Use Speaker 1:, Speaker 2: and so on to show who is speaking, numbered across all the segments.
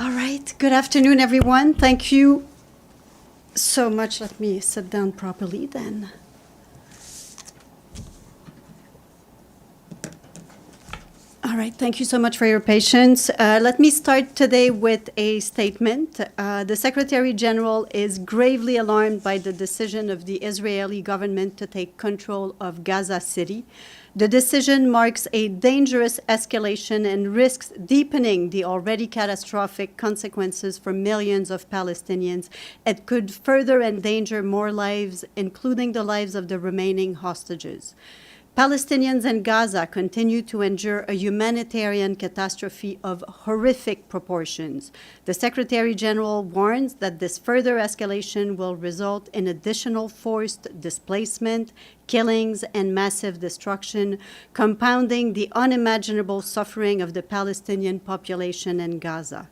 Speaker 1: All right. Good afternoon, everyone. Thank you so much. Let me sit down properly then. All right. Thank you so much for your patience. Let me start today with a statement. The Secretary General is gravely alarmed by the decision of the Israeli government to take control of Gaza City. The decision marks a dangerous escalation and risks deepening the already catastrophic consequences for millions of Palestinians. It could further endanger more lives, including the lives of the remaining hostages. Palestinians in Gaza continue to endure a humanitarian catastrophe of horrific proportions. The Secretary General warns that this further escalation will result in additional forced displacement, killings, and massive destruction, compounding the unimaginable suffering of the Palestinian population in Gaza.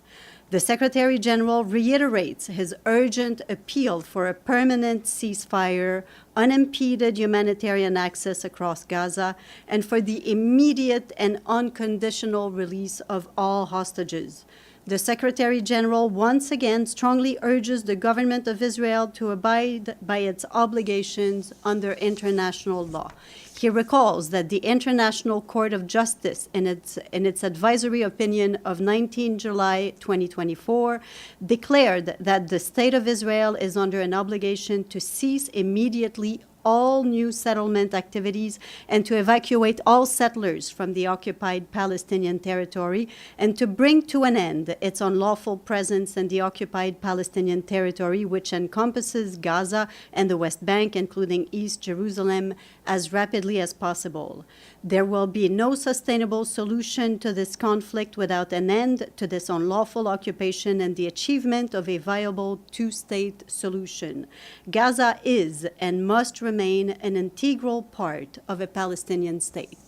Speaker 1: The Secretary General reiterates his urgent appeal for a permanent ceasefire, unimpeded humanitarian access across Gaza, and for the immediate and unconditional release of all hostages. The Secretary General once again strongly urges the government of Israel to abide by its obligations under international law. He recalls that the International Court of Justice, in its advisory opinion of 19 July 2024, declared that the State of Israel is under an obligation to cease immediately all new settlement activities and to evacuate all settlers from the occupied Palestinian territory and to bring to an end its unlawful presence in the occupied Palestinian territory, which encompasses Gaza and the West Bank, including East Jerusalem, as rapidly as possible. There will be no sustainable solution to this conflict without an end to this unlawful occupation and the achievement of a viable two-state solution. Gaza is and must remain an integral part of a Palestinian state.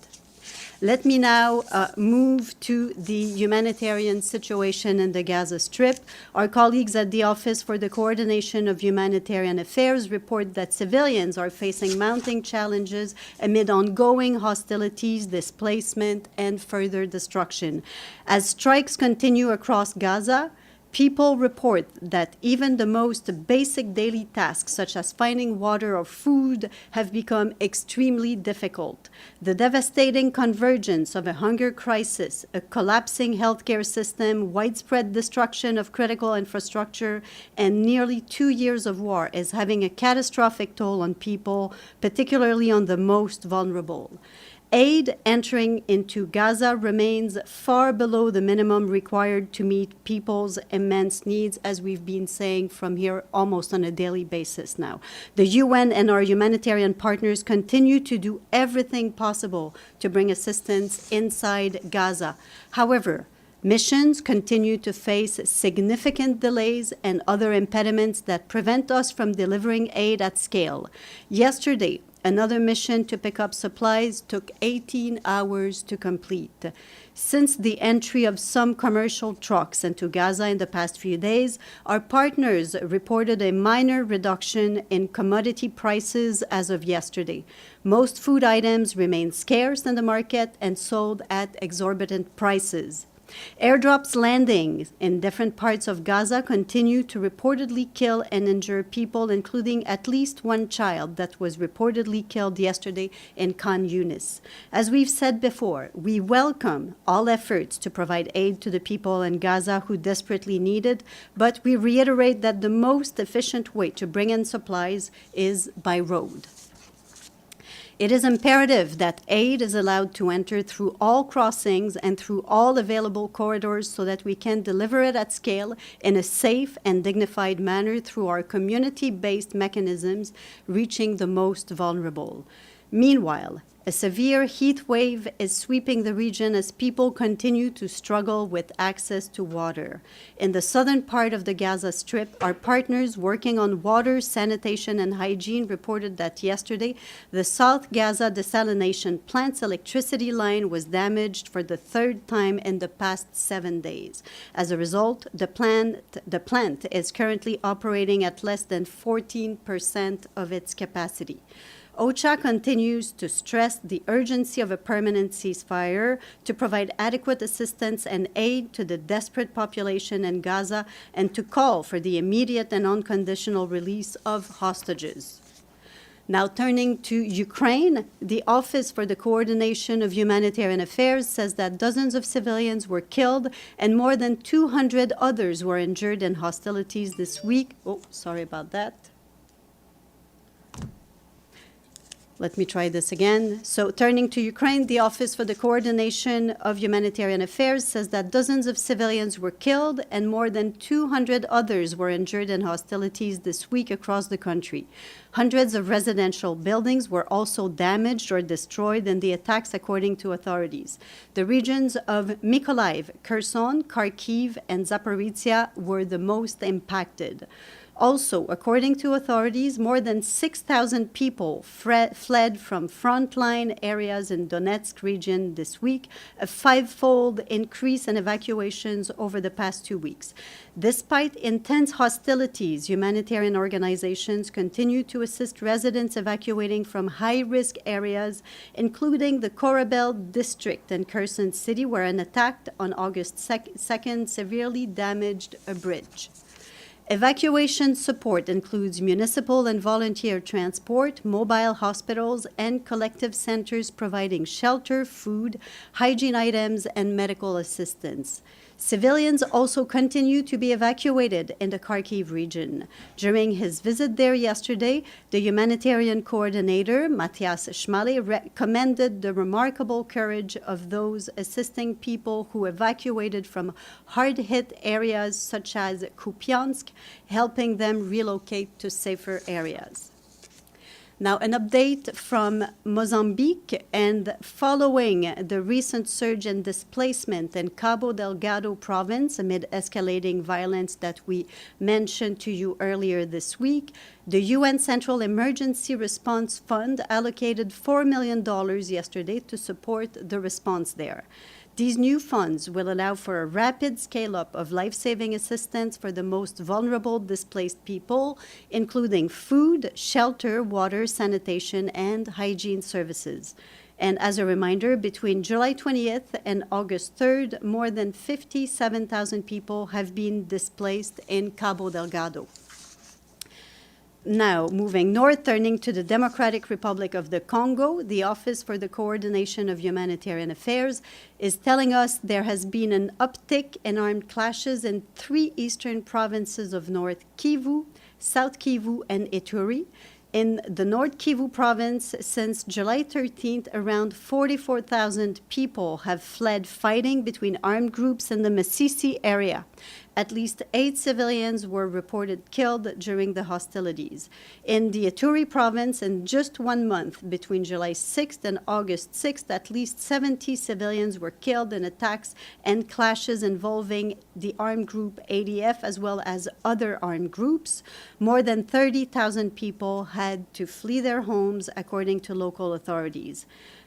Speaker 1: Let me now move to the humanitarian situation in the Gaza Strip. Our colleagues at the Office for the Coordination of Humanitarian Affairs report that civilians are facing mounting challenges amid ongoing hostilities, displacement, and further destruction. As strikes continue across Gaza, people report that even the most basic daily tasks, such as finding water or food, have become extremely difficult. The devastating convergence of a hunger crisis, a collapsing healthcare system, widespread destruction of critical infrastructure, and nearly 2 years of war is having a catastrophic toll on people, particularly on the most vulnerable. Aid entering into Gaza remains far below the minimum required to meet people's immense needs, as we've been saying from here almost on a daily basis now. The UN and our humanitarian partners continue to do everything possible to bring assistance inside Gaza. However, missions continue to face significant delays and other impediments that prevent us from delivering aid at scale. Yesterday, another mission to pick up supplies took 18 hours to complete. Since the entry of some commercial trucks into Gaza in the past few days, our partners reported a minor reduction in commodity prices as of yesterday. Most food items remain scarce in the market and sold at exorbitant prices. Airdrops landing in different parts of Gaza continue to reportedly kill and injure people, including at least one child that was reportedly killed yesterday in Khan Yunis. As we've said before, we welcome all efforts to provide aid to the people in Gaza who desperately need it, but we reiterate that the most efficient way to bring in supplies is by road. It is imperative that aid is allowed to enter through all crossings and through all available corridors so that we can deliver it at scale in a safe and dignified manner through our community-based mechanisms reaching the most vulnerable. Meanwhile, a severe heat wave is sweeping the region as people continue to struggle with access to water. In the southern part of the Gaza Strip, our partners working on water, sanitation, and hygiene reported that yesterday the South Gaza desalination plant's electricity line was damaged for the third time in the past 7 days. As a result, the plant is currently operating at less than 14% of its capacity. OCHA continues to stress the urgency of a permanent ceasefire to provide adequate assistance and aid to the desperate population in Gaza and to call for the immediate and unconditional release of hostages. Now turning to Ukraine, the Office for the Coordination of Humanitarian Affairs says that dozens of civilians were killed and more than 200 others were injured in hostilities this week. Oh, sorry about that. Let me try this again. So turning to Ukraine, the Office for the Coordination of Humanitarian Affairs says that dozens of civilians were killed and more than 200 others were injured in hostilities this week across the country. Hundreds of residential buildings were also damaged or destroyed in the attacks, according to authorities. The regions of Mykolaiv, Kherson, Kharkiv, and Zaporizhia were the most impacted. Also, according to authorities, more than 6,000 people fled from frontline areas in Donetsk region this week, a five-fold increase in evacuations over the past 2 weeks. Despite intense hostilities, humanitarian organizations continue to assist residents evacuating from high-risk areas, including the Korabel district in Kherson City, where an attack on August 2nd severely damaged a bridge. Evacuation support includes municipal and volunteer transport, mobile hospitals, and collective centers providing shelter, food, hygiene items, and medical assistance. Civilians also continue to be evacuated in the Kharkiv region. During his visit there yesterday, the humanitarian coordinator, Matthias Schmale, commended the remarkable courage of those assisting people who evacuated from hard-hit areas such as Kupiansk, helping them relocate to safer areas. Now, an update from Mozambique, and following the recent surge in displacement in Cabo Delgado province amid escalating violence that we mentioned to you earlier this week, the UN Central Emergency Response Fund allocated $4 million yesterday to support the response there. These new funds will allow for a rapid scale-up of life-saving assistance for the most vulnerable displaced people, including food, shelter, water, sanitation, and hygiene services. And as a reminder, between July 20th and August 3rd, more than 57,000 people have been displaced in Cabo Delgado. Now, moving north, turning to the Democratic Republic of the Congo, the Office for the Coordination of Humanitarian Affairs is telling us there has been an uptick in armed clashes in 3 eastern provinces of North Kivu, South Kivu, and Ituri. In the North Kivu province, since July 13th, around 44,000 people have fled fighting between armed groups in the Masisi area. At least 8 civilians were reported killed during the hostilities. In the Ituri province, in just 1 month, between July 6th and August 6th, at least 70 civilians were killed in attacks and clashes involving the armed group ADF as well as other armed groups. More than 30,000 people had to flee their homes, according to local authorities.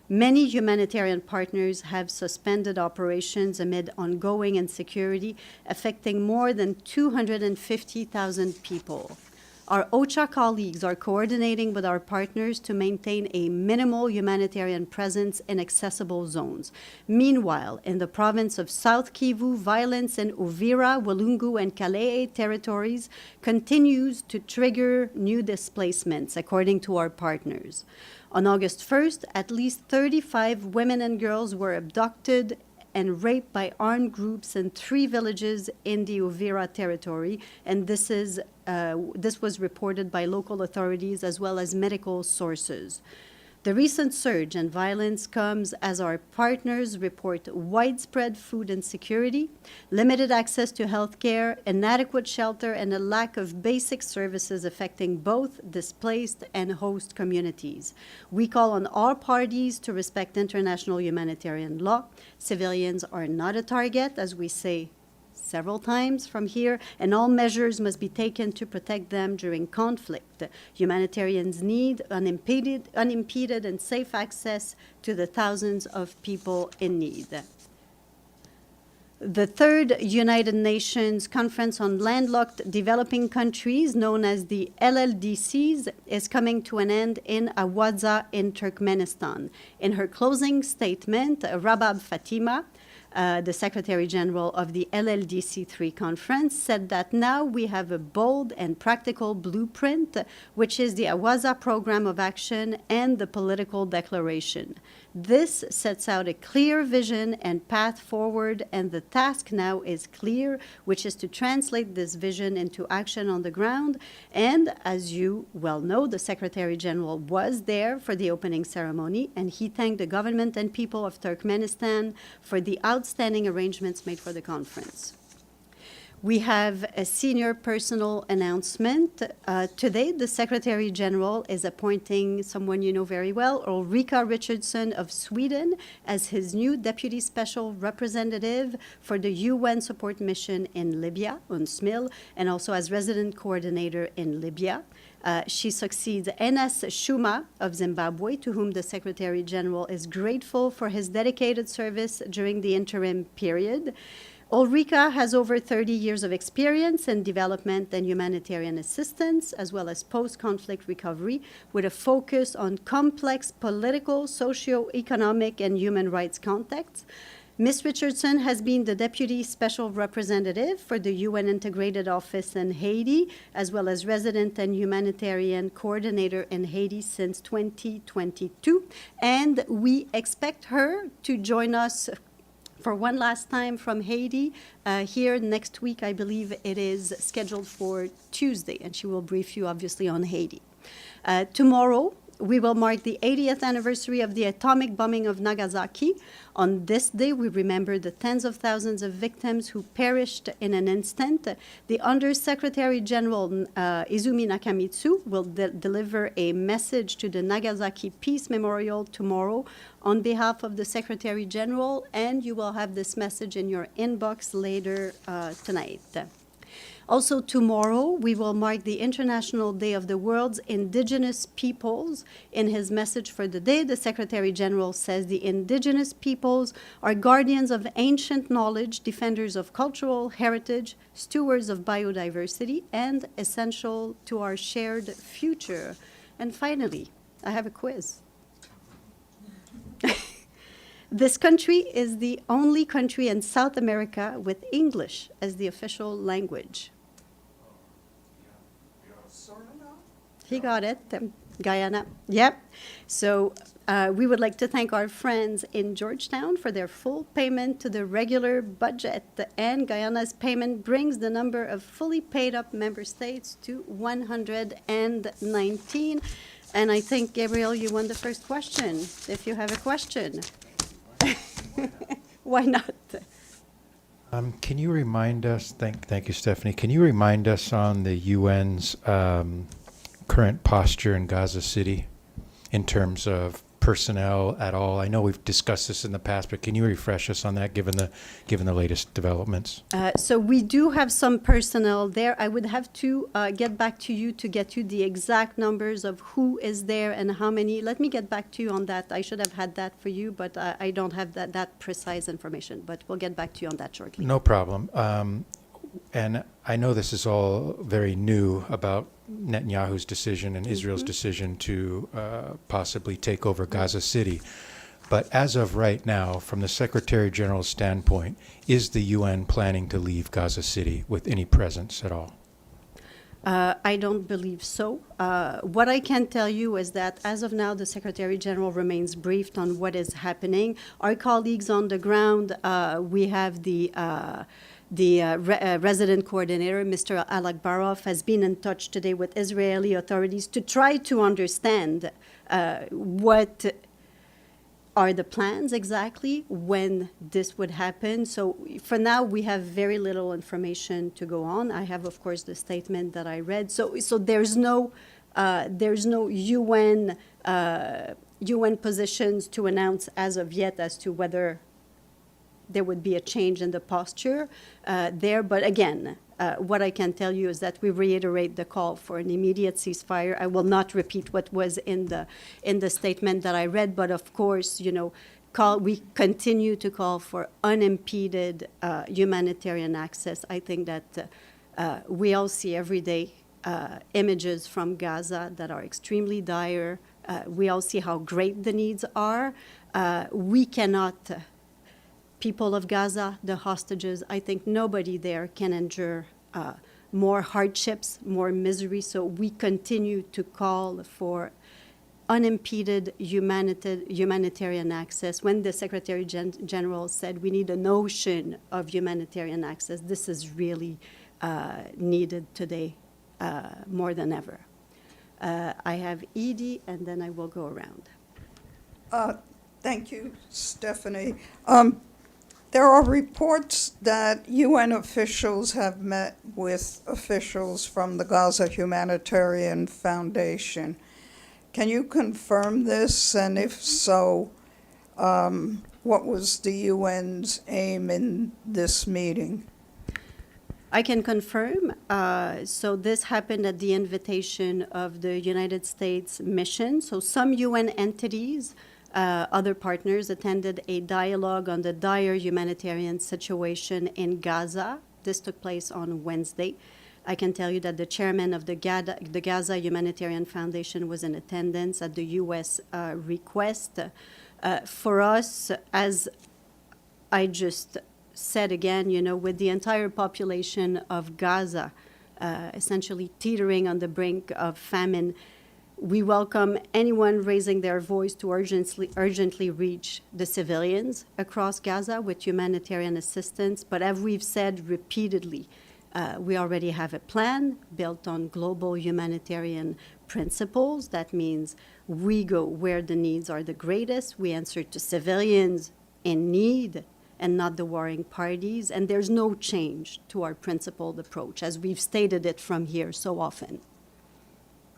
Speaker 1: Many humanitarian partners have suspended operations amid ongoing insecurity, affecting more than 250,000 people. Our OCHA colleagues are coordinating with our partners to maintain a minimal humanitarian presence in accessible zones. Meanwhile, in the province of South Kivu, violence in Uvira, Walungu, and Kalehe territories continues to trigger new displacements, according to our partners. On August 1st, at least 35 women and girls were abducted and raped by armed groups in 3 villages in the Uvira territory, and this was reported by local authorities as well as medical sources. The recent surge in violence comes as our partners report widespread food insecurity, limited access to health care, inadequate shelter, and a lack of basic services affecting both displaced and host communities. We call on all parties to respect international humanitarian law. Civilians are not a target, as we say several times from here, and all measures must be taken to protect them during conflict. Humanitarians need unimpeded and safe access to the thousands of people in need. The third United Nations Conference on Landlocked Developing Countries, known as the LLDCs, is coming to an end in Awaza in Turkmenistan. In her closing statement, Rabab Fatima, the Secretary General of the LLDC3 conference, said that now we have a bold and practical blueprint, which is the Awaza Program of Action and the Political Declaration. This sets out a clear vision and path forward, and the task now is clear, which is to translate this vision into action on the ground. And as you well know, the Secretary General was there for the opening ceremony, and he thanked the government and people of Turkmenistan for the outstanding arrangements made for the conference. We have a senior personal announcement. Today, the Secretary General is appointing someone you know very well, Ulrika Richardson of Sweden, as his new Deputy Special Representative for the UN Support Mission in Libya, UNSMIL, and also as Resident Coordinator in Libya. She succeeds Enes Shuma of Zimbabwe, to whom the Secretary General is grateful for his dedicated service during the interim period. Ulrika has over 30 years of experience in development and humanitarian assistance, as well as post-conflict recovery, with a focus on complex political, socio-economic, and human rights contexts. Ms. Richardson has been the Deputy Special Representative for the UN Integrated Office in Haiti, as well as Resident and Humanitarian Coordinator in Haiti since 2022. And we expect her to join us for one last time from Haiti here next week. I believe it is scheduled for Tuesday, and she will brief you obviously on Haiti. Tomorrow, we will mark the 80th anniversary of the atomic bombing of Nagasaki. On this day, we remember the tens of thousands of victims who perished in an instant. The Undersecretary General Izumi Nakamitsu will deliver a message to the Nagasaki Peace Memorial tomorrow on behalf of the Secretary General, and you will have this message in your inbox later tonight. Also tomorrow, we will mark the International Day of the World's Indigenous Peoples. In his message for the day, the Secretary General says the indigenous peoples are guardians of ancient knowledge, defenders of cultural heritage, stewards of biodiversity, and essential to our shared future. And finally, I have a quiz. This country is the only country in South America with English as the official language. He got it. Guyana. Yep. So we would like to thank our friends in Georgetown for their full payment to the regular budget. And Guyana's payment brings the number of fully paid up member states to 119. And I think, Gabriel, you won the first question, if you have a question. Why not?
Speaker 2: Can you remind us, thank you, Stephanie, can you remind us on the UN's current posture in Gaza City in terms of personnel at all? I know we've discussed this in the past, but can you refresh us on that given the latest developments?
Speaker 1: So we do have some personnel there. I would have to get back to you to get you the exact numbers of who is there and how many. Let me get back to you on that. I should have had that for you, but I don't have that precise information. But we'll get back to you on that shortly.
Speaker 2: No problem. And I know this is all very new about Netanyahu's decision and Israel's decision to possibly take over Gaza City. But as of right now, from the Secretary General's standpoint, is the UN planning to leave Gaza City with any presence at all?
Speaker 1: I don't believe so. What I can tell you is that as of now, the Secretary General remains briefed on what is happening. Our colleagues on the ground, we have the resident coordinator, Mr. Alakbarov, has been in touch today with Israeli authorities to try to understand what are the plans exactly when this would happen. So for now, we have very little information to go on. I have, of course, the statement that I read. So there's no UN positions to announce as of yet as to whether there would be a change in the posture there. But again, what I can tell you is that we reiterate the call for an immediate ceasefire. I will not repeat what was in the statement that I read, but of course, we continue to call for unimpeded humanitarian access. I think that we all see every day images from Gaza that are extremely dire. We all see how great the needs are. We cannot, people of Gaza, the hostages, I think nobody there can endure more hardships, more misery. So we continue to call for unimpeded humanitarian access. When the Secretary General said we need an ocean of humanitarian access, this is really needed today more than ever. I have Edie, and then I will go around.
Speaker 3: Thank you, Stephanie. There are reports that UN officials have met with officials from the Gaza Humanitarian Foundation. Can you confirm this? And if so, what was the UN's aim in this meeting?
Speaker 1: I can confirm. So this happened at the invitation of the United States mission. So some UN entities, other partners, attended a dialogue on the dire humanitarian situation in Gaza. This took place on Wednesday. I can tell you that the chairman of the Gaza Humanitarian Foundation was in attendance at the U.S. Request. For us, as I just said again, with the entire population of Gaza essentially teetering on the brink of famine, we welcome anyone raising their voice to urgently reach the civilians across Gaza with humanitarian assistance. But as we've said repeatedly, we already have a plan built on global humanitarian principles. That means we go where the needs are the greatest. We answer to civilians in need and not the warring parties. And there's no change to our principled approach, as we've stated it from here so often.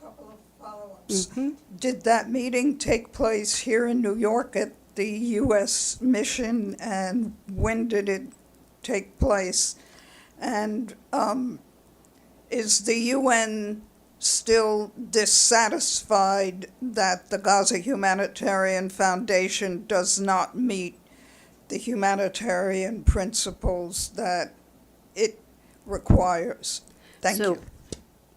Speaker 3: Couple of follow-ups. Did that meeting take place here in New York at the U.S. mission, and when did it take place? And is the UN still dissatisfied that the Gaza Humanitarian Foundation does not meet the humanitarian principles that it requires? Thank you.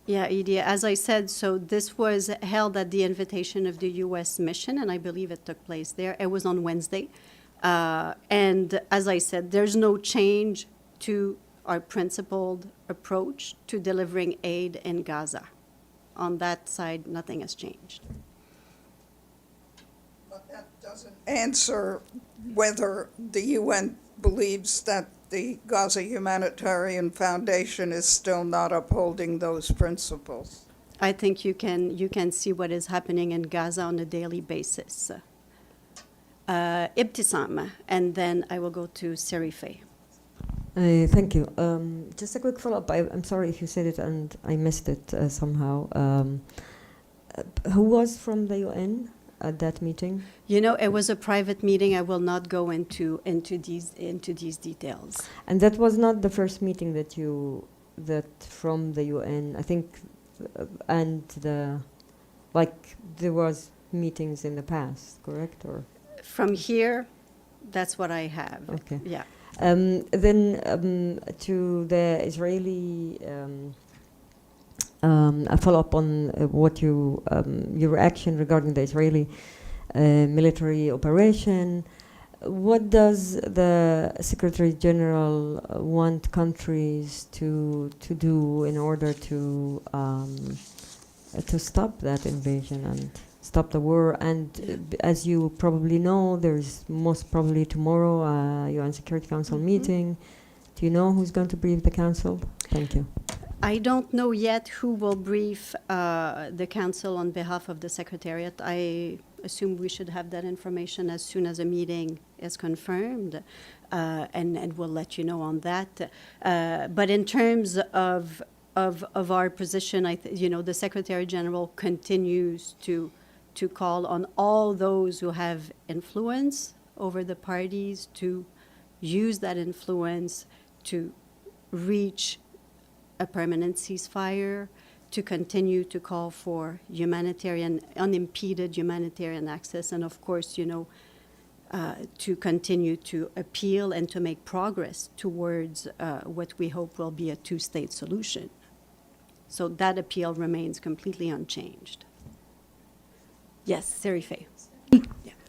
Speaker 1: Yeah, Edie, as I said, so this was held at the invitation of the U.S. mission, and I believe it took place there. It was on Wednesday. And as I said, there's no change to our principled approach to delivering aid in Gaza. On that side, nothing has changed.
Speaker 3: But that doesn't answer whether the UN believes that the Gaza Humanitarian Foundation is still not upholding those principles.
Speaker 1: I think you can see what is happening in Gaza on a daily basis. Ibtisam, and then I will go to Serife.
Speaker 4: Thank you. Just a quick follow-up. I'm sorry if you said it and I missed it somehow. Who was from the UN at that meeting?
Speaker 1: It was a private meeting. I will not go into these details.
Speaker 4: And that was not the first meeting that from the UN, I think, and there was meetings in the past, correct? Or
Speaker 1: from here, that's what I have.
Speaker 4: Okay.
Speaker 1: Yeah.
Speaker 4: Then to the Israeli, a follow-up on what your reaction regarding the Israeli military operation. What does the Secretary General want countries to do in order to stop that invasion and stop the war? And as you probably know, there's most probably tomorrow a UN Security Council meeting. Do you know who's going to brief the Council? Thank you.
Speaker 1: I don't know yet who will brief the Council on behalf of the Secretariat. I assume we should have that information as soon as a meeting is confirmed, and we'll let you know on that. But in terms of our position, the Secretary General continues to call on all those who have influence over the parties to use that influence to reach a permanent ceasefire, to continue to call for unimpeded humanitarian access. And of course, to continue to appeal and to make progress towards what we hope will be a two-state solution. So that appeal remains completely unchanged. Yes, Serife.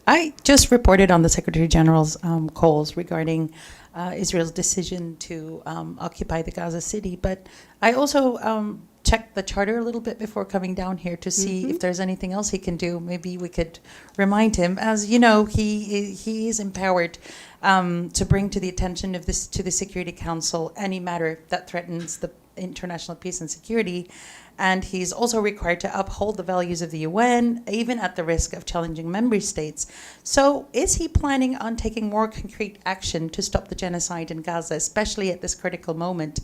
Speaker 5: I just reported on the Secretary General's calls regarding Israel's decision to occupy the Gaza City, but I also checked the charter a little bit before coming down here to see if there's anything else he can do. Maybe we could remind him. As you know, he is empowered to bring to the attention of this to the Security Council any matter that threatens the international peace and security. And he's also required to uphold the values of the UN, even at the risk of challenging member states. So is he planning on taking more concrete action to stop the genocide in Gaza, especially at this critical moment?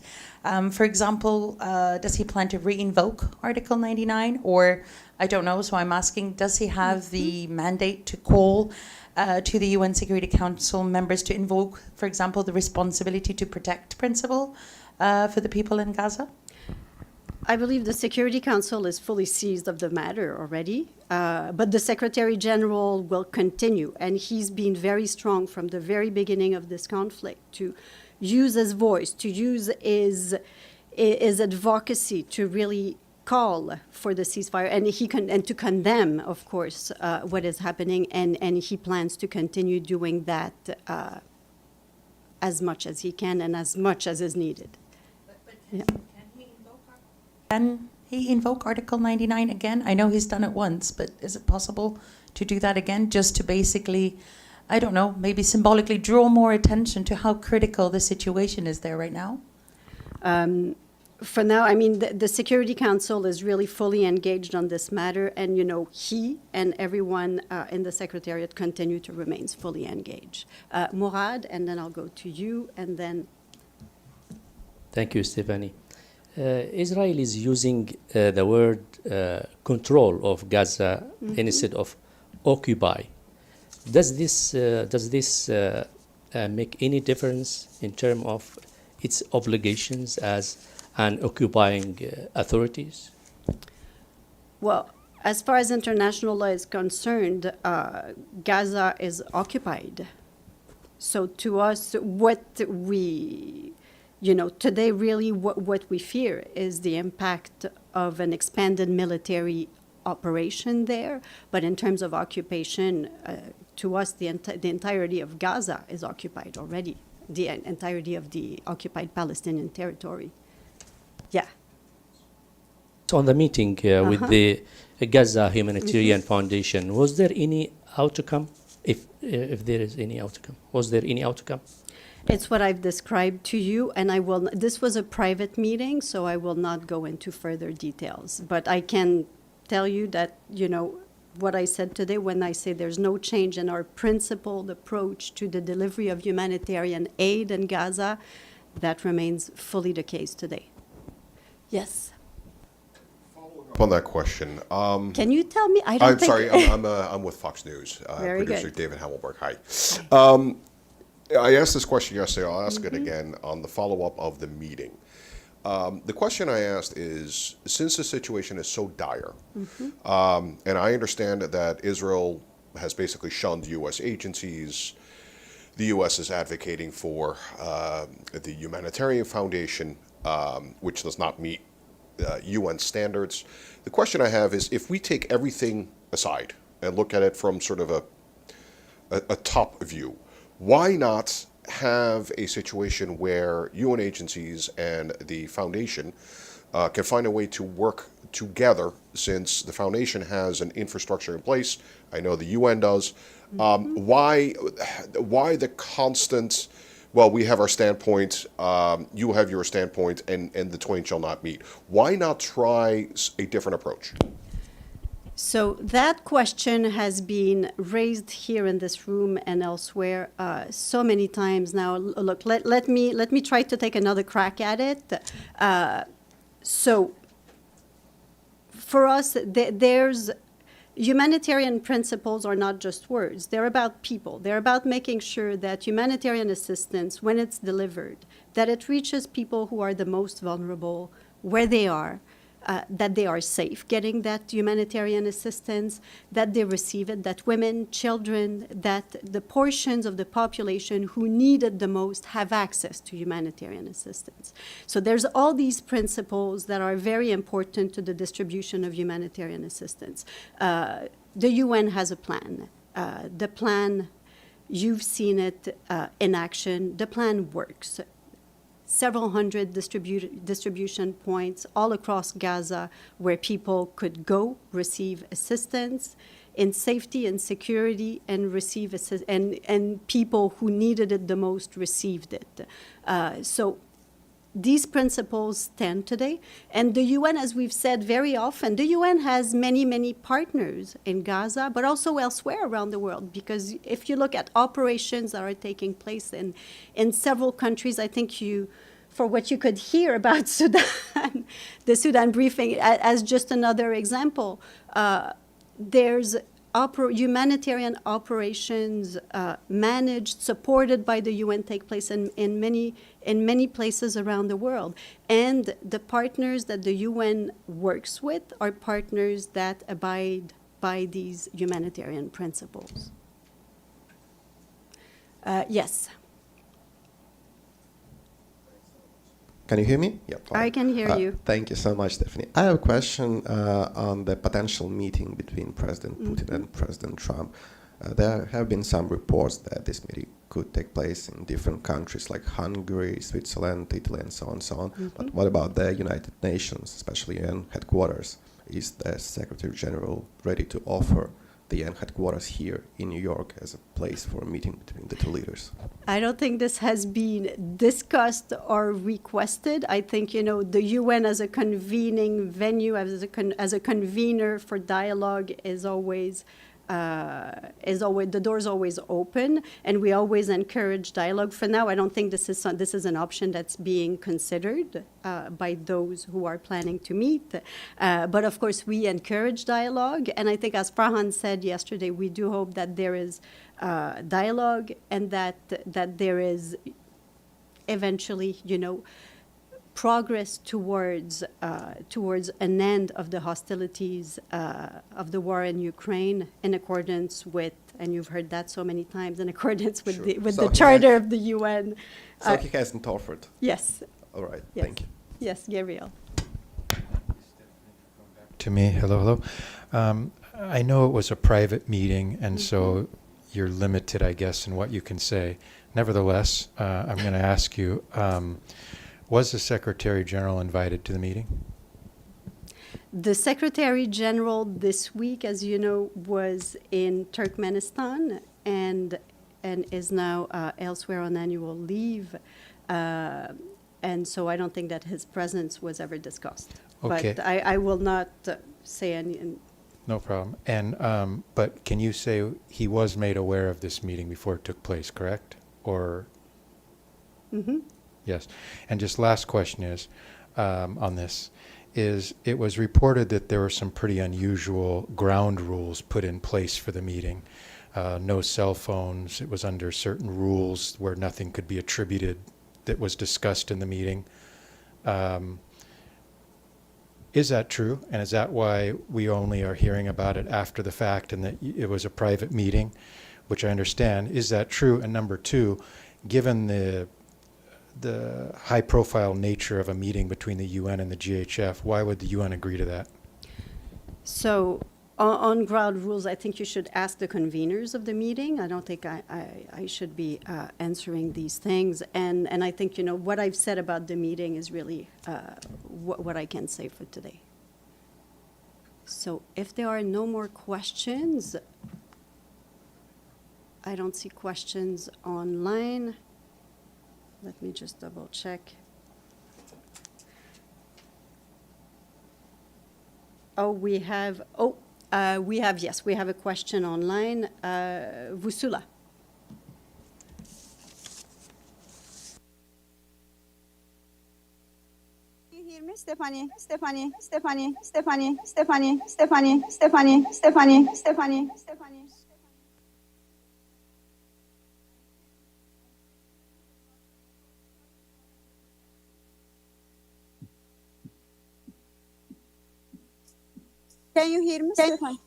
Speaker 5: For example, does he plan to re-invoke Article 99? Or, I don't know, so I'm asking, does he have the mandate to call to the UN Security Council members to invoke, for example, the responsibility to protect principle for the people in Gaza?
Speaker 1: I believe the Security Council is fully seized of the matter already, but the Secretary General will continue, and he's been very strong from the very beginning of this conflict to use his voice, to use his advocacy to really call for the ceasefire, and to condemn, of course, what is happening, and he plans to continue doing that as much as he can and as much as is needed. Yeah.
Speaker 5: Can he invoke Article 99 again? I know he's done it once, but is it possible to do that again, just to basically, I don't know, maybe symbolically draw more attention to how critical the situation is there right now?
Speaker 1: For now, I mean, the Security Council is really fully engaged on this matter, and, you know, he and everyone in the Secretariat continue to remain fully engaged. Mourad, and then I'll go to you, and then...
Speaker 6: Thank you, Stephanie. Israel is using the word control of Gaza instead of occupy. Does this make any difference in terms of its obligations as an occupying authorities?
Speaker 1: Well, as far as international law is concerned, Gaza is occupied. So to us, what we... You know, today really what we fear is the impact of an expanded military operation there. But in terms of occupation, to us, the entirety of Gaza is occupied already, the entirety of the occupied Palestinian territory. Yeah.
Speaker 6: So on the meeting with the Gaza Humanitarian Foundation, was there any outcome? If there is any outcome, was there any outcome?
Speaker 1: It's what I've described to you, and I will. This was a private meeting, so I will not go into further details. But I can tell you that, you know, what I said today when I say there's no change in our principled approach to the delivery of humanitarian aid in Gaza, that remains fully the case today. Yes.
Speaker 7: On that question,
Speaker 1: Can you tell me? I don't
Speaker 7: I'm
Speaker 1: think...
Speaker 7: sorry, I'm with Fox News.
Speaker 1: Very
Speaker 7: Producer
Speaker 1: good.
Speaker 7: David Hammelberg. Hi. I asked this question yesterday. I'll ask it again on the follow-up of the meeting. The question I asked is, since the situation is so dire, and I understand that Israel has basically shunned U.S. agencies, the U.S. is advocating for the Humanitarian Foundation, which does not meet UN standards. The question I have is, if we take everything aside and look at it from sort of a top view, why not have a situation where UN agencies and the foundation can find a way to work together, since the foundation has an infrastructure in place? I know the UN does. Why the constant, well, we have our standpoint, you have your standpoint, and the twain shall not meet? Why not try a different approach?
Speaker 1: So that question has been raised here in this room and elsewhere so many times now. Look, let me try to take another crack at it. So for us, there's humanitarian principles are not just words. They're about people. They're about making sure that humanitarian assistance, when it's delivered, that it reaches people who are the most vulnerable where they are. that they are safe getting that humanitarian assistance, that they receive it, that women, children, that the portions of the population who need it the most have access to humanitarian assistance. So there's all these principles that are very important to the distribution of humanitarian assistance. The UN has a plan. The plan, you've seen it in action. The plan works. Several hundred distribution points all across Gaza where people could go, receive assistance in safety and security, and receive and people who needed it the most received it. So these principles stand today. And the UN, as we've said very often, the UN has many, many partners in Gaza, but also elsewhere around the world. Because if you look at operations that are taking place in several countries, I think for what you could hear about Sudan, the Sudan briefing, as just another example, there's humanitarian operations managed, supported by the UN, take place in many places around the world. And the partners that the UN works with are partners that abide by these humanitarian principles. Yes.
Speaker 8: Can you hear me? Yeah,
Speaker 1: I can hear you.
Speaker 8: Thank you so much, Stephanie. I have a question on the potential meeting between President Putin and President Trump. There have been some reports that this meeting could take place in different countries like Hungary, Switzerland, Italy, and so on and so on. But what about the United Nations, especially UN headquarters? Is the Secretary General ready to offer the UN headquarters here in New York as a place for a meeting between the two leaders?
Speaker 1: I don't think this has been discussed or requested. I think, the UN as a convening venue, as a convener for dialogue is always the door's always open, and we always encourage dialogue. For now, I don't think this is an option that's being considered by those who are planning to meet. But of course, we encourage dialogue, and I think, as Farhan said yesterday, we do hope that there is dialogue and that there is eventually, progress towards an end of the hostilities of the war in Ukraine, in accordance with, and you've heard that so many times, in accordance with
Speaker 8: Sure.
Speaker 1: the Charter of the UN.
Speaker 8: So he hasn't offered.
Speaker 1: Yes.
Speaker 8: All right.
Speaker 1: Yes.
Speaker 8: Thank you.
Speaker 1: Yes, Gabriel.
Speaker 2: To me, hello. I know it was a private meeting, and so you're limited, I guess, in what you can say. Nevertheless, I'm going to ask you, was the Secretary General invited to the meeting?
Speaker 1: The Secretary General this week, as you know, was in Turkmenistan and is now elsewhere on annual leave. And so I don't think that his presence was ever discussed.
Speaker 2: Okay.
Speaker 1: But I will not say any.
Speaker 2: No problem. And but can you say he was made aware of this meeting before it took place, correct? Or?
Speaker 1: Mm-hmm.
Speaker 2: Yes. And just last question is, on this, is it was reported that there were some pretty unusual ground rules put in place for the meeting. No cell phones. It was under certain rules where nothing could be attributed that was discussed in the meeting. Is that true? And is that why we only are hearing about it after the fact and that it was a private meeting, which I understand? Is that true? And number two, given the high-profile nature of a meeting between the UN and the GHF, why would the UN agree to that?
Speaker 1: So on ground rules, I think you should ask the conveners of the meeting. I don't think I should be answering these things. And I think, what I've said about the meeting is really what I can say for today. So if there are no more questions, I don't see questions online. Let me just double check. We have a question online. Vusula.
Speaker 9: Can you hear me? Stephanie. Can you hear me, Stephanie?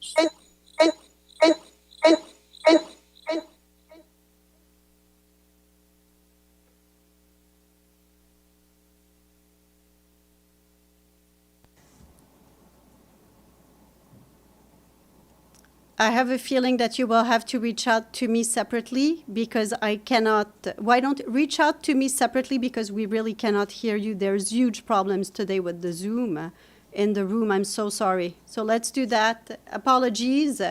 Speaker 1: I have a feeling that you will have to reach out to me separately because I cannot. Why don't reach out to me separately because we really cannot hear you. There's huge problems today with the Zoom in the room. I'm so sorry. So let's do that. Apologies,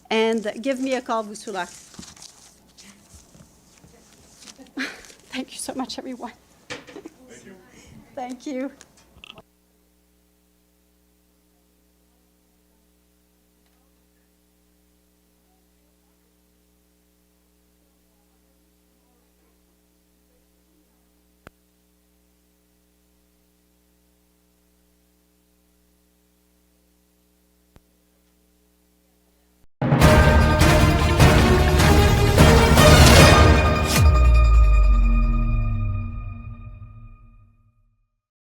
Speaker 1: and give me a call, Voussula. Thank you so much, everyone. Thank you. Thank you.